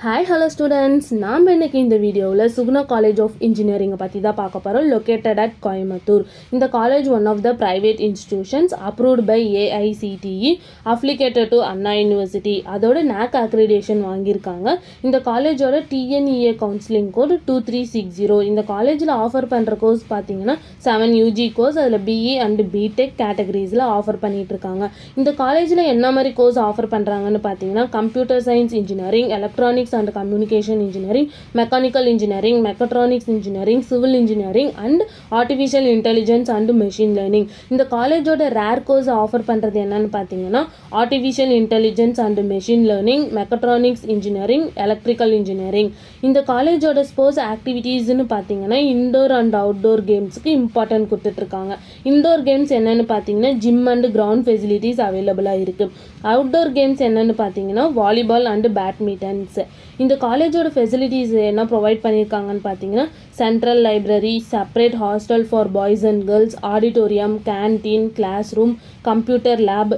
Hi hello students, நாம் இன்றைக்கி இந்த வீடியோவில் சுகுணா காலேஜ் ஆஃப் இன்ஜினியரிங்கை பற்றி தான் பார்க்க போகிறோம். Located at Coimbatore. இந்த college one of the private institutions approved by AICTE, affiliated to Anna university. அதோட NAC அக்ரிடேஷன் வாங்கியிருக்காங்க. இந்த காலேஜோட டிஎன்இஏ கவுன்சிலிங் கோட் 2360. இந்த காலேஜில் ஆஃபர் பண்ணுற கோர்ஸ் பார்த்தீங்கன்னா 7 UG கோர்ஸ், அதில் பிஇ அண்ட் பிடெக் கேட்டகரிஸில் ஆஃபர் பண்ணிகிட்ருக்காங்க. இந்த காலேஜில் என்ன மாதிரி கோர்ஸ் ஆஃபர் பண்ணுறாங்கன்னு பார்த்தீங்கன்னா computer science engineering, electronics and communication engineering, mechanical engineering, mechatronics engineering, civil engineering and artificial intelligence and machine learning. இந்த காலேஜோட ரேர் கோர்ஸ் ஆஃபர் பண்ணுறது என்னன்னு பார்த்தீங்கன்னா artificial intelligence and machine learning, mechatronics engineering, electrical engineering. இந்த காலேஜோட sports ஆக்டிவிட்டீஸ்னு பார்த்தீங்கன்னா indoor and outdoor கேம்ஸுக்கு important கொடுத்துட்ருக்காங்க. Indoor games என்னென்னு பார்த்தீங்கன்னா ஜிம் அண்ட் கிரவுண்ட் ஃபெசிலிட்டிஸ் அவைலபிளாக இருக்குது. அவுட்டோர் கேம்ஸ் என்னென்னு பார்த்தீங்கன்னா வாலிபால் அண்டு பேட்மிண்டன்ஸ். இந்த காலேஜோட ஃபெசிலிட்டிஸ் என்ன ப்ரொவைட் பண்ணியிருக்காங்கன்னு பார்த்தீங்கன்னா central library, separate hostel for boys and girls, auditorium, canteen, class room, computer lab,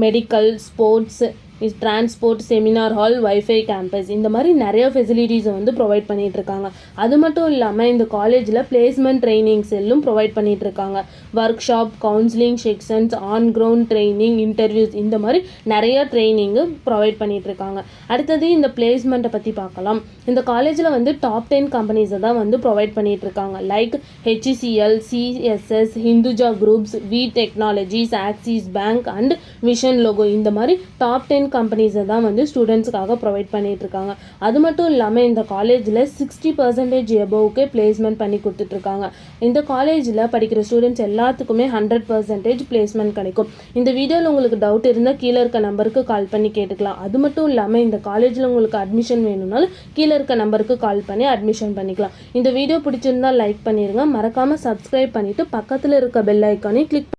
medical, sports, transport, seminar hall, wifi campus, இந்த மாதிரி நிறைய ஃபெசிலிட்டிஸை வந்து ப்ரொவைட் பண்ணிகிட்ருக்காங்க. அது மட்டும் இல்லாமல் இந்த காலேஜில் பிளேஸ்மெண்ட் ட்ரைனிங் செல்லும் ப்ரொவைட் பண்ணிகிட்ருக்காங்க. Work shop, counselling sections, on ground training, interviews, இந்த மாதிரி நிறைய ட்ரைனிங்கு ப்ரொவைட் பண்ணிகிட்ருக்காங்க. அடுத்தது இந்த பிளேஸ்மெண்ட்டை பற்றி பார்க்கலாம். இந்த காலேஜில் வந்து டாப் 10 கம்பெனிஸை தான் வந்து ப்ரொவைட் பண்ணிகிட்ருக்காங்க. Like HCL, CSS, Hinduja groups, V technologies, Axis bank and vision logo, இந்த மாதிரி டாப் 10 கம்பெனிஸை தான் வந்து ஸ்டூடெண்ட்ஸ்க்காக ப்ரொவைட் பண்ணிகிட்ருக்காங்க. அது மட்டும் இல்லாமல் இந்த காலேஜில் 60% எபோவுக்கே பிளேஸ்மெண்ட் பண்ணி கொடுத்துட்ருக்காங்க. இந்த காலேஜில் படிக்கிற ஸ்டூடெண்ட்ஸ் எல்லாத்துக்குமே 100% பிளேஸ்மெண்ட் கிடைக்கும். இந்த வீடியோவில் உங்களுக்கு டவுட் இருந்தால் கீழே இருக்க நம்பருக்கு கால் பண்ணி கேட்டுக்கலாம். அது மட்டும் இல்லாமல் இந்த காலேஜில் உங்களுக்கு அட்மிஷன் வேணும்னாலும் கீழே இருக்க நம்பருக்கு கால் பண்ணி அட்மிஷன் பண்ணிக்கலாம். இந்த வீடியோ பிடிச்சிருந்தால் லைக் பண்ணிடுங்க. மறக்காமல் சப்ஸ்கிரைப் பண்ணிவிட்டு பக்கத்தில் இருக்க பெல் ஐக்கானே கிளிக்